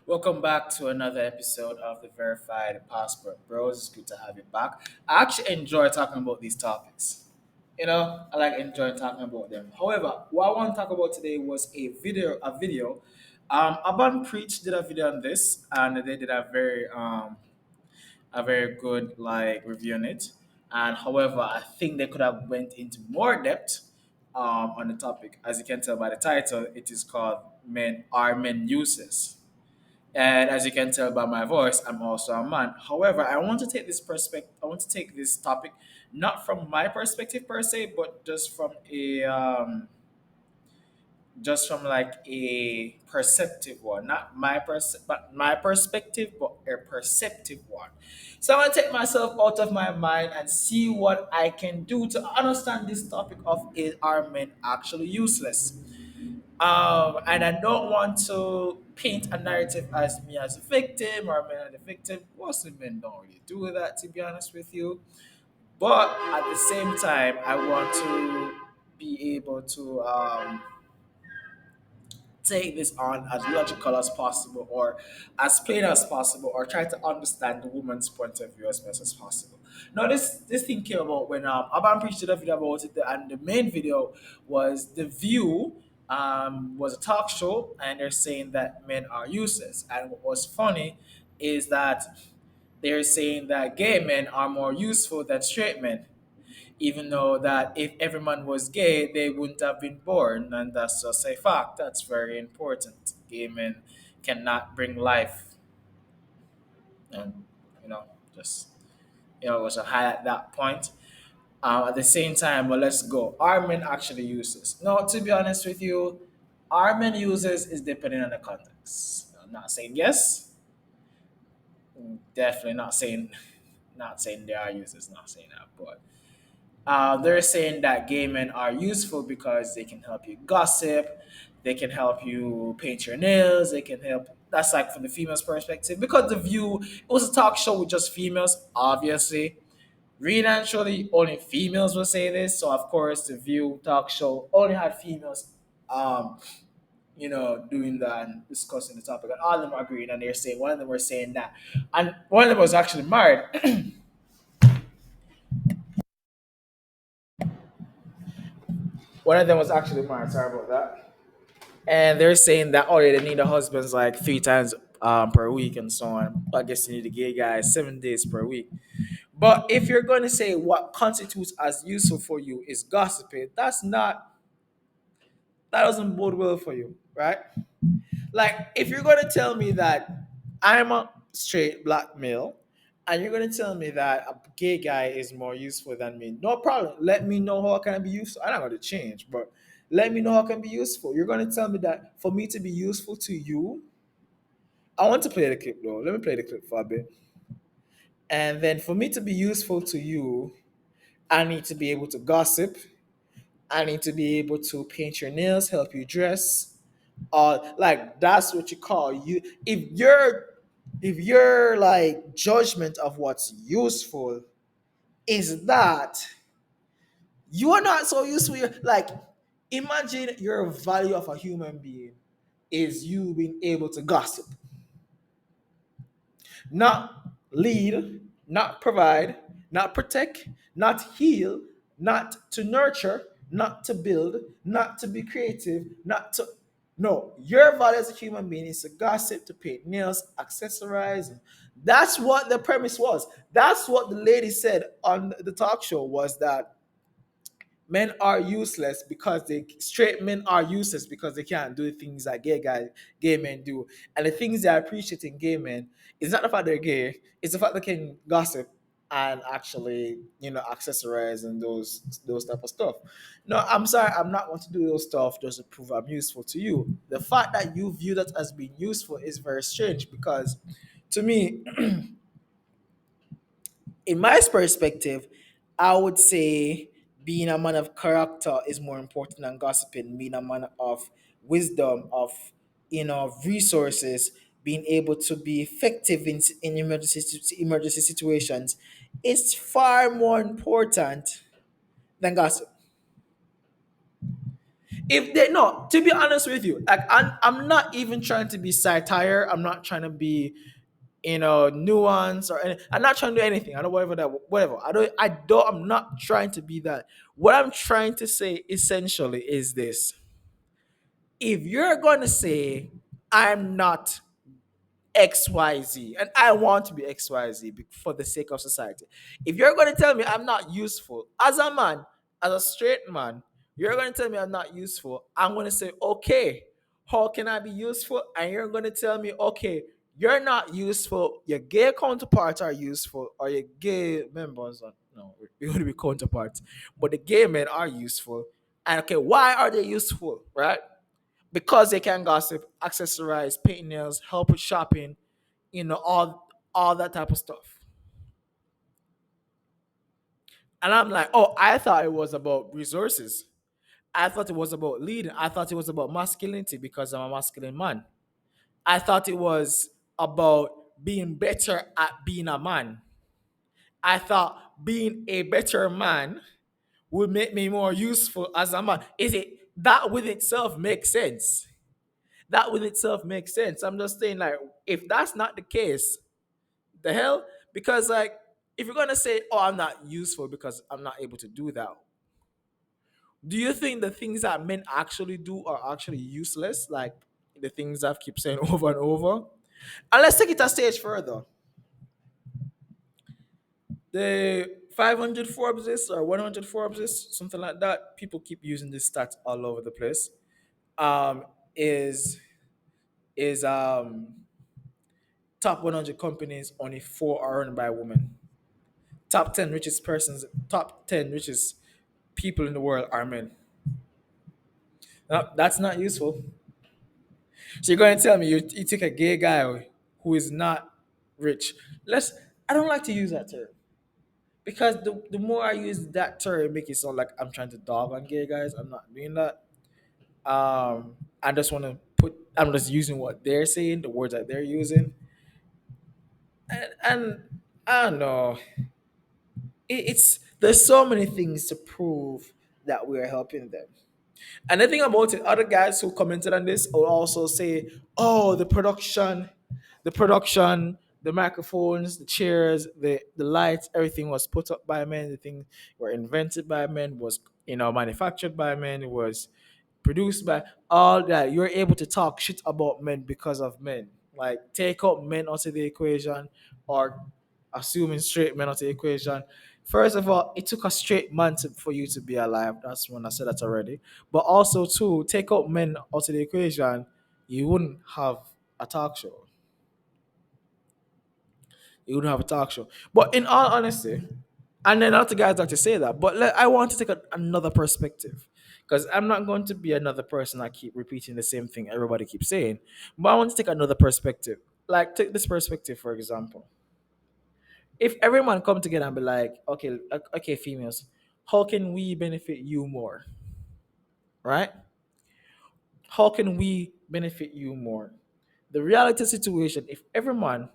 Welcome back to another episode of the Verified Passport Bros. It's good to have you back. I actually enjoy talking about these topics. I like enjoying talking about them. However, what I want to talk about today was a video. Urban Preach did a video on this, and they did a very good like review on it. And however, I think they could have went into more depth on the topic. As you can tell by the title, it is called Men Useless. And as you can tell by my voice, I'm also a man. However, I want to take this perspective. I want to take this topic not from my perspective per se, but just from like a perceptive one, not but my perspective, but a perceptive one. So I want to take myself out of my mind and see what I can do to understand this topic of are men actually useless? And I don't want to paint a narrative as me as a victim or men as a victim. Most of men don't really do that, to be honest with you. But at the same time, I want to be able to take this on as logical as possible or as plain as possible or try to understand the woman's point of view as best as possible. Now this thing came about when Aban preached a video about it, and the main video was the view was a talk show, and they're saying that men are useless. And what was funny is that they're saying that gay men are more useful than straight men, even though that if every man was gay, they wouldn't have been born, and that's just a fact. That's very important. Gay men cannot bring life, and you know, just was to highlight that point. At the same time, but let's go. Are men actually users? No, to be honest with you, are men users is depending on the context. I'm not saying yes, definitely not saying they are users, not saying that, but they're saying that gay men are useful because they can help you gossip, they can help you paint your nails, they can help. That's like from the female's perspective. Because The View, it was a talk show with just females, obviously. Really and truly, only females will say this. So, of course, The View talk show only had females, doing that and discussing the topic. And all of them are agreeing, and they're saying, one of them were saying that. And one of them was actually married. One of them was actually married. Sorry about that. And they're saying that oh yeah, they need the husbands like 3 times per week and so on. I guess you need the gay guys 7 days per week. But if you're going to say what constitutes as useful for you is gossiping, that doesn't bode well for you, right? Like if you're going to tell me that I'm a straight black male, and you're going to tell me that a gay guy is more useful than me, no problem. Let me know how I can be useful. I'm not going to change, but let me know how I can be useful. You're going to tell me that for me to be useful to you, I want to play the clip though. Let me play the clip for a bit. And then for me to be useful to you, I need to be able to gossip. I need to be able to paint your nails, help you dress. Like that's what you call you. If your like judgment of what's useful is that you are not so useful. Like imagine your value of a human being is you being able to gossip, not lead, not provide, not protect, not heal, not to nurture, not to build, not to be creative, not to. No, your value as a human being is to gossip, to paint nails, accessorize. That's what the premise was. That's what the lady said on the talk show was that men are useless because they straight men are useless because they can't do things that gay men do. And the things that I appreciate in gay men is not the fact they're gay, it's the fact they can gossip and actually, accessorize and those type of stuff. No, I'm sorry, I'm not going to do those stuff just to prove I'm useful to you. The fact that you view that as being useful is very strange because to me, in my perspective, I would say being a man of character is more important than gossiping. Being a man of wisdom, of resources, being able to be effective in emergency situations, is far more important than gossip. If they no, to be honest with you, like I'm not even trying to be satire. I'm not trying to be, nuance or any, I'm not trying to do anything. I don't whatever that whatever. I'm not trying to be that. What I'm trying to say essentially is this. If you're gonna say I'm not XYZ and I want to be XYZ for the sake of society. If you're going to tell me I'm not useful as a man, as a straight man, you're going to tell me I'm not useful, I'm going to say, okay, how can I be useful? And you're going to tell me, okay, you're not useful, your gay counterparts are useful, or your gay members are, no, we're going to be counterparts, but the gay men are useful. And okay, why are they useful, right? Because they can gossip, accessorize, paint nails, help with shopping, all that type of stuff. And I'm like, oh, I thought it was about resources. I thought it was about leading. I thought it was about masculinity because I'm a masculine man. I thought it was about being better at being a man. I thought being a better man would make me more useful as a man. Is it that with itself makes sense? That with itself makes sense. I'm just saying, like, if that's not the case, the hell? Because, like, if you're gonna say, "Oh, I'm not useful because I'm not able to do that," do you think the things that men actually do are actually useless? Like the things I've keep saying over and over. And let's take it a stage further. The 500 Forbes list or 100 Forbes list, something like that. People keep using this stat all over the place. Um, is is top 100 companies, only four are run by women. Top 10 richest people in the world are men. No, that's not useful. So you're going to tell me you take a gay guy who is not rich. I don't like to use that term because the more I use that term, it makes it sound like I'm trying to dog on gay guys. I'm not doing that. I just want to I'm just using what they're saying, the words that they're using. And I don't know. There's so many things to prove that we are helping them. And the thing about it, other guys who commented on this will also say, "Oh, the microphones, the chairs, the lights, everything was put up by men. The things were invented by men, was manufactured by men, it was produced by all that." You're able to talk shit about men because of men. Like take out men out of the equation, or assuming straight men out of the equation. First of all, it took a straight man for you to be alive. That's when I said that already. But also, too, take out men out of the equation, you wouldn't have a talk show. You wouldn't have a talk show. But in all honesty, and then other guys like to say that, but I want to take another perspective. Because I'm not going to be another person that keep repeating the same thing everybody keeps saying. But I want to take another perspective. Like, take this perspective, for example. If every man come together and be like, okay, females, how can we benefit you more? Right? How can we benefit you more? The reality situation, if every man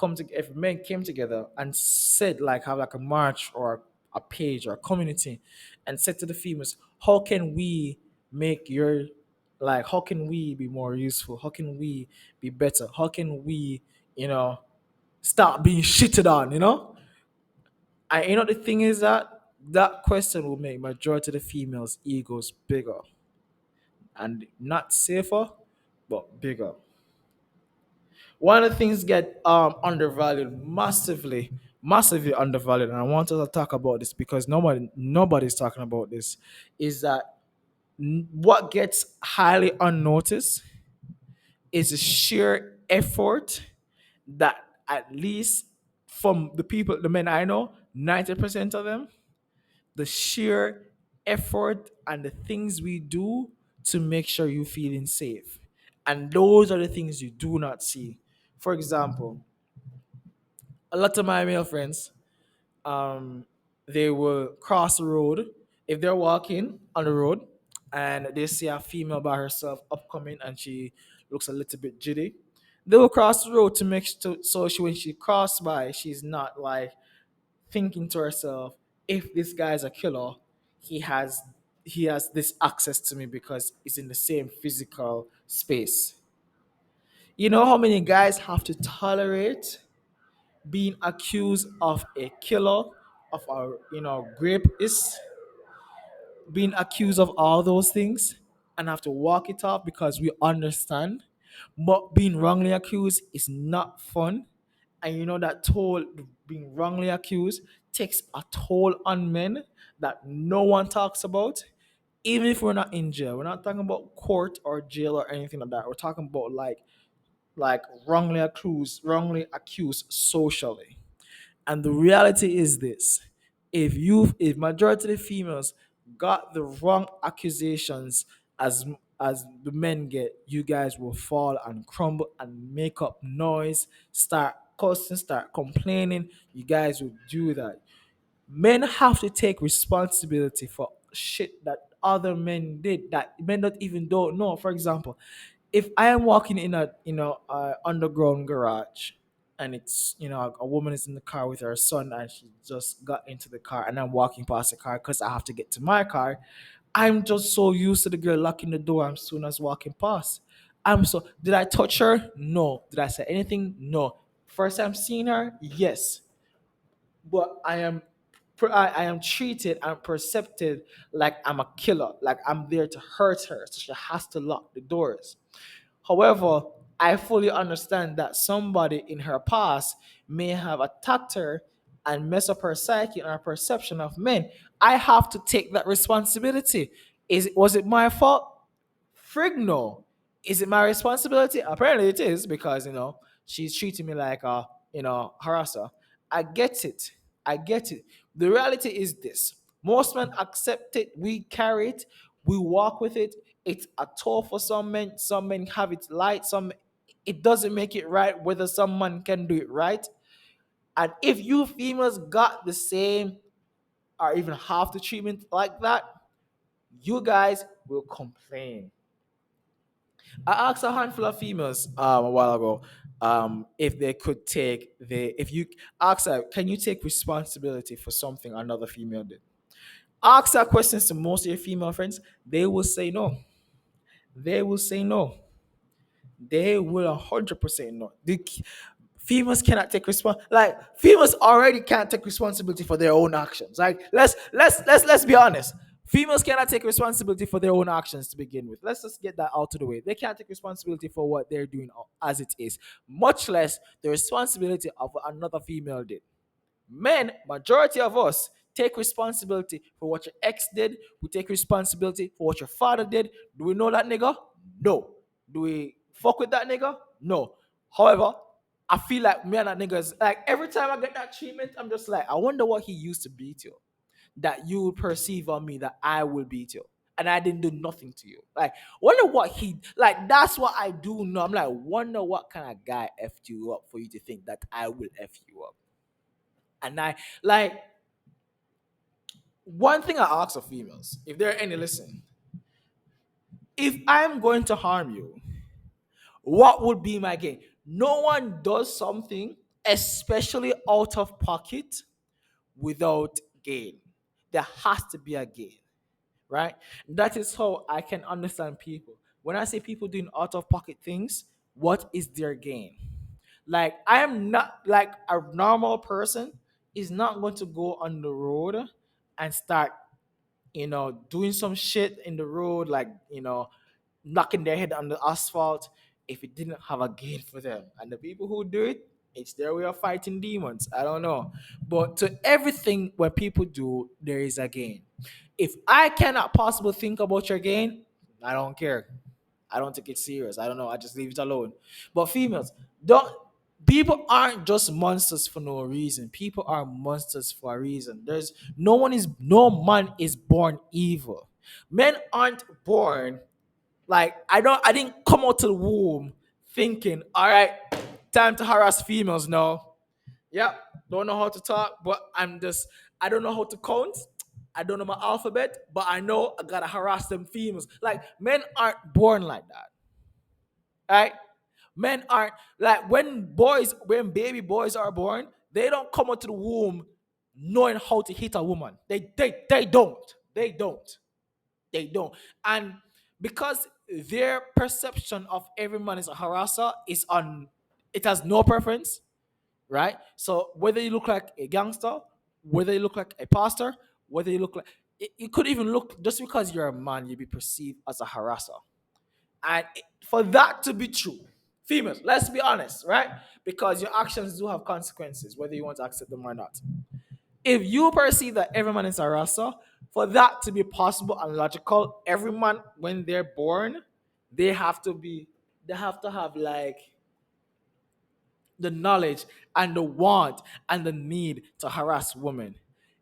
if men came together and said, like, have like a march or a page or a community and said to the females, how can we make your, like, how can we be more useful? How can we be better? How can we, you know, stop being shitted on, the thing is that question will make majority of the females' egos bigger and not safer, but bigger. One of the things get undervalued, massively undervalued, and I want us to talk about this because nobody's talking about this, is that what gets highly unnoticed is the sheer effort that, at least from the men I know, 90% of them, the sheer effort and the things we do to make sure you're feeling safe. And those are the things you do not see. For example, a lot of my male friends, um, they will cross the road if they're walking on the road and they see a female by herself upcoming and she looks a little bit jitty. They will cross the road to so when she cross by, she's not like thinking to herself, if this guy's a killer, he has he has this access to me because he's in the same physical space. You know how many guys have to tolerate being accused of a killer, of a rapist, being accused of all those things, and have to walk it off because we understand. But being wrongly accused is not fun, and you know that toll, being wrongly accused takes a toll on men that no one talks about. Even if we're not in jail, we're not talking about court or jail or anything like that. We're talking about like wrongly accused socially. And the reality is this: if majority of the females got the wrong accusations as as the men get, you guys will fall and crumble and make up noise, start cussing, start complaining. You guys will do that. Men have to take responsibility for shit that other men did that men don't know. For example, if I am walking in a underground garage, and it's a woman is in the car with her son and she just got into the car, and I'm walking past the car because I have to get to my car. I'm just so used to the girl locking the door as soon as walking past. Did I touch her? No. Did I say anything? No. First time seeing her? Yes. But I am treated and perceived like I'm a killer, like I'm there to hurt her, so she has to lock the doors. However, I fully understand that somebody in her past may have attacked her and mess up her psyche and her perception of men. I have to take that responsibility. Was it my fault? Frig no. Is it my responsibility? Apparently it is, because she's treating me like a harasser. I get it. I get it. The reality is this: most men accept it. We carry it. We walk with it. It's a toll for some men. Some men have it light. Some It doesn't make it right. Whether some man can do it right, and if you females got the same or even half the treatment like that, you guys will complain. I asked a handful of females a while ago if they could take the if you ask her, can you take responsibility for something another female did? Ask that questions to most of your female friends, they will say no. They will say no. They will 100% no. Females cannot take like females already can't take responsibility for their own actions. Like let's be honest. Females cannot take responsibility for their own actions to begin with. Let's just get that out of the way. They can't take responsibility for what they're doing as it is, much less the responsibility of what another female did. Men, majority of us, take responsibility for what your ex did. We take responsibility for what your father did. Do we know that nigga? No. Do we fuck with that nigga? No. However, I feel like me and that nigga is like every time I get that treatment, I'm just like, I wonder what he used to beat you. That you would perceive on me that I will beat you. And I didn't do nothing to you. Like, wonder what he like. That's what I do know. I'm like, wonder what kind of guy effed you up for you to think that I will f you up. And I like one thing I ask of females, if there are any, listen. If I'm going to harm you, what would be my gain? No one does something, especially out of pocket, without gain. There has to be a gain, right? That is how I can understand people. When I say people doing out of pocket things, what is their gain? Like, I am not like a normal person is not going to go on the road and start, doing some shit in the road, like, knocking their head on the asphalt if it didn't have a gain for them. And the people who do it, it's their way of fighting demons. I don't know. But to everything what people do, there is a gain. If I cannot possibly think about your gain, I don't care. I don't take it serious. I don't know. I just leave it alone. But females, don't people aren't just monsters for no reason. People are monsters for a reason. No man is born evil. Men aren't born like I didn't come out to the womb thinking, all right, time to harass females now. Yep, don't know how to talk, but I don't know how to count. I don't know my alphabet, but I know I gotta harass them females. Like, men aren't born like that. Right? Men aren't like when baby boys are born, they don't come out to the womb knowing how to hit a woman. They don't. They don't. They don't. And because their perception of every man is a harasser is on, it has no preference, right? So whether you look like a gangster, whether you look like a pastor, whether you look like, it could even look, just because you're a man, you be perceived as a harasser. And for that to be true, females, let's be honest, right? Because your actions do have consequences, whether you want to accept them or not. If you perceive that every man is a rasa, for that to be possible and logical, every man when they're born, they have to be, they have to have like the knowledge and the want and the need to harass women.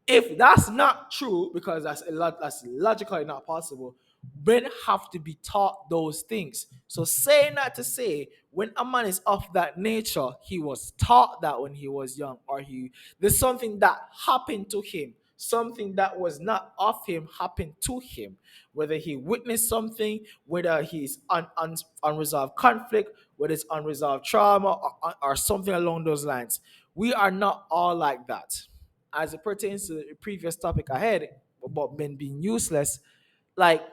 If that's not true, because that's a lot, that's logically not possible, men have to be taught those things. So saying that to say, when a man is of that nature, he was taught that when he was young, or he, there's something that happened to him, something that was not of him happened to him, whether he witnessed something, whether he's unresolved conflict, whether it's unresolved trauma, or something along those lines. We are not all like that. As it pertains to the previous topic I had about men being useless, like,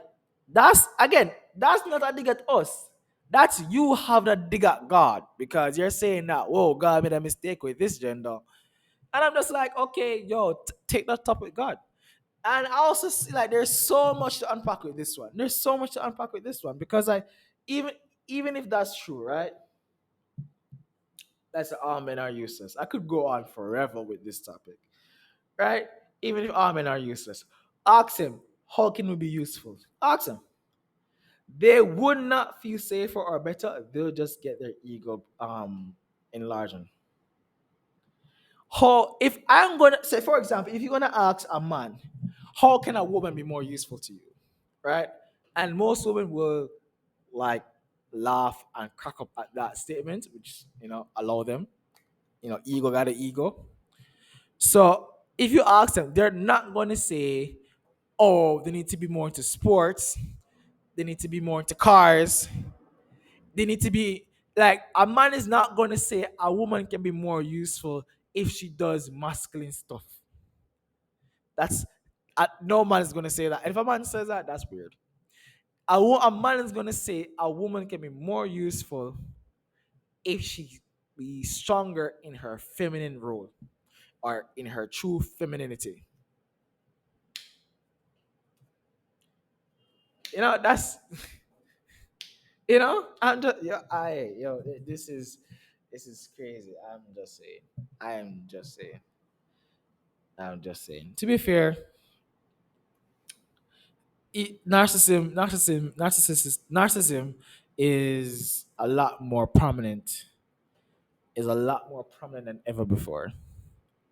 that's again, that's not a dig at us. That's you have that dig at God, because you're saying that, whoa, God made a mistake with this gender. And I'm just like, okay, yo, take that top with God. And I also see like there's so much to unpack with this one. There's so much to unpack with this one, because I, even even if that's true, right? That's all men are useless. I could go on forever with this topic, right? Even if all men are useless, ask him how can we be useful. Ask him. They would not feel safer or better. They'll just get their ego enlarged. How, if I'm gonna say, for example, if you're gonna ask a man, how can a woman be more useful to you, right? And most women will like laugh and crack up at that statement, which allow them. Ego got an ego. So if you ask them, they're not gonna say, "Oh, they need to be more into sports. They need to be more into cars. They need to be like." A man is not gonna say a woman can be more useful if she does masculine stuff. That's no man is gonna say that. If a man says that, that's weird. A man is gonna say a woman can be more useful if she be stronger in her feminine role, or in her true femininity. That's I'm just this is crazy. I'm just saying. I'm just saying. To be fair, narcissism is a lot more prominent. Is a lot more prominent than ever before,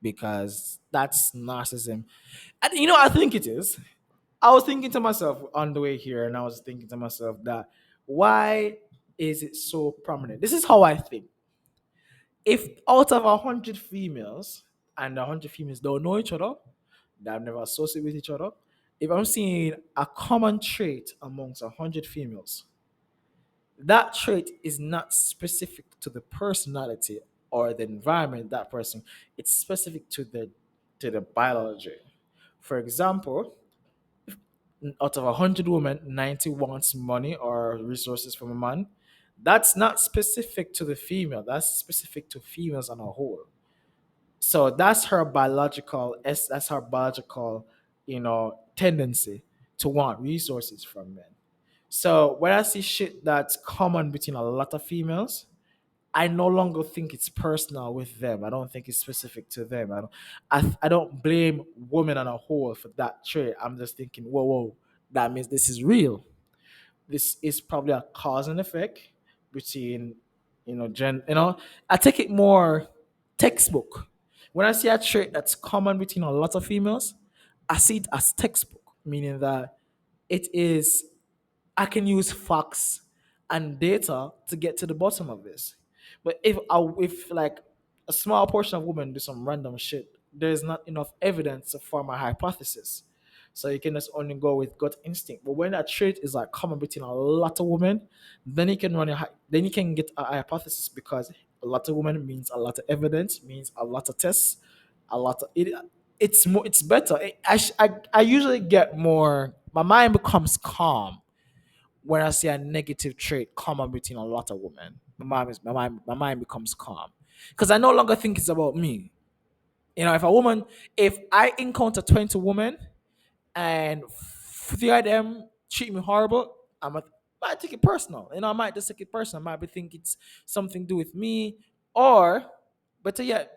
because that's narcissism. And I think it is. I was thinking to myself on the way here, and I was thinking to myself that, why is it so prominent? This is how I think. If out of 100 females, and 100 females don't know each other, they have never associated with each other, if I'm seeing a common trait amongst 100 females, that trait is not specific to the personality or the environment that person. It's specific to the biology. For example, out of 100 women, 90 wants money or resources from a man. That's not specific to the female. That's specific to females on a whole. So that's her biological, tendency to want resources from men. So when I see shit that's common between a lot of females, I no longer think it's personal with them. I don't think it's specific to them. I don't blame women on a whole for that trait. I'm just thinking, whoa, whoa, that means this is real. This is probably a cause and effect between, I take it more textbook. When I see a trait that's common between a lot of females, I see it as textbook, meaning that it is, I can use facts and data to get to the bottom of this. But if like a small portion of women do some random shit, there's not enough evidence to form a hypothesis. So you can just only go with gut instinct. But when that trait is like common between a lot of women, then you can then you can get a hypothesis, because a lot of women means a lot of evidence, means a lot of tests, a lot of it. It's more. It's better. I usually get more. my mind becomes calm when I see a negative trait common between a lot of women. My mind becomes calm because I no longer think it's about me. If a woman, if I encounter 20 women and three of them treat me horrible, might take it personal. I might just take it personal. I might be think it's something to do with me, or better yet,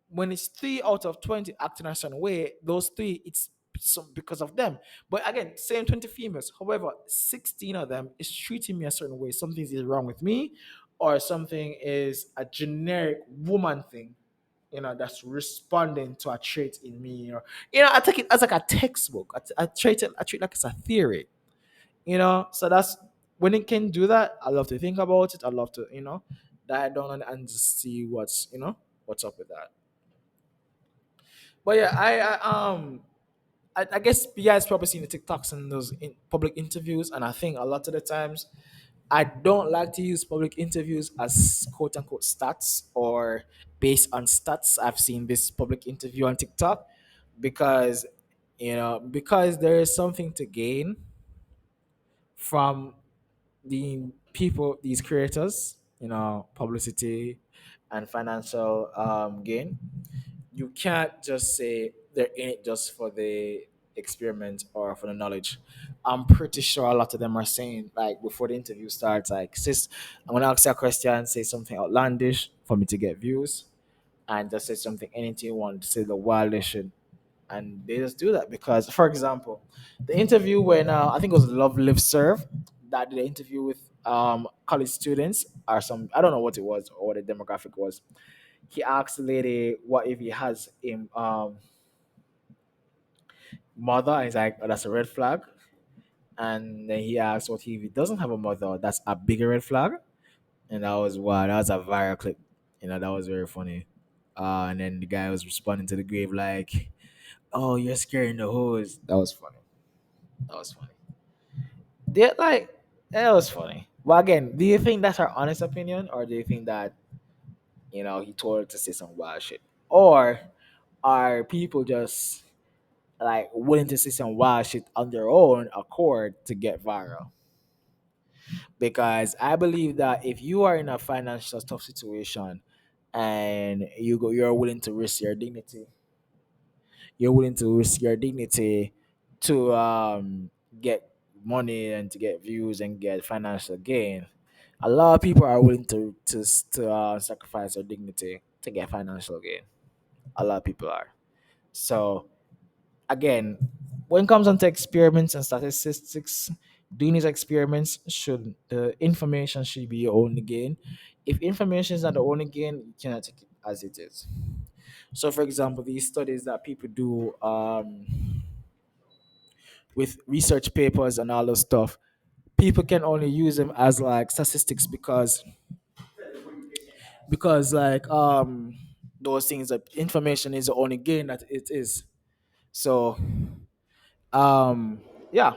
when it's 3 out of 20 acting a certain way, those three it's some because of them. But again, same 20 females. However, 16 of them is treating me a certain way. Something is wrong with me, or something is a generic woman thing, that's responding to a trait in me. Or I take it as like a textbook. I treat like it's a theory. So that's when it can do that. I love to think about it. I love to dive down and just see what's up with that. But yeah, I guess you guys probably seen the TikToks and those public interviews, and I think a lot of the times I don't like to use public interviews as quote unquote stats or based on stats. I've seen this public interview on TikTok because because there is something to gain from the people, these creators, publicity and financial gain. You can't just say they're in it just for the experiment or for the knowledge. I'm pretty sure a lot of them are saying, like, before the interview starts, like, sis, I'm gonna ask you a question, say something outlandish for me to get views, and just say something anything you want to say the wildest shit. And they just do that because, for example, the interview when I think it was Love Live Serve that did the interview with college students or some, I don't know what it was or what the demographic was. He asked the lady what if he has a mother, and he's like, oh, that's a red flag. And then he asked what if he doesn't have a mother, that's a bigger red flag. And that was wow, that was a viral clip. That was very funny. And then the guy was responding to the grave like, "Oh, you're scaring the hose." That was funny. That was funny. Did like that was funny. Well, again, do you think that's her honest opinion, or do you think that he told her to say some wild shit, or are people just like willing to say some wild shit on their own accord to get viral? Because I believe that if you are in a financial tough situation and you're willing to risk your dignity, to get money and to get views and get financial gain. A lot of people are willing to sacrifice their dignity to get financial gain. A lot of people are. So again, when it comes onto experiments and statistics, doing these experiments should the information should be your only gain. If information is not the only gain, you cannot take it as it is. So, for example, these studies that people do with research papers and all those stuff, people can only use them as like statistics because like those things that information is the only gain that it is. So um yeah.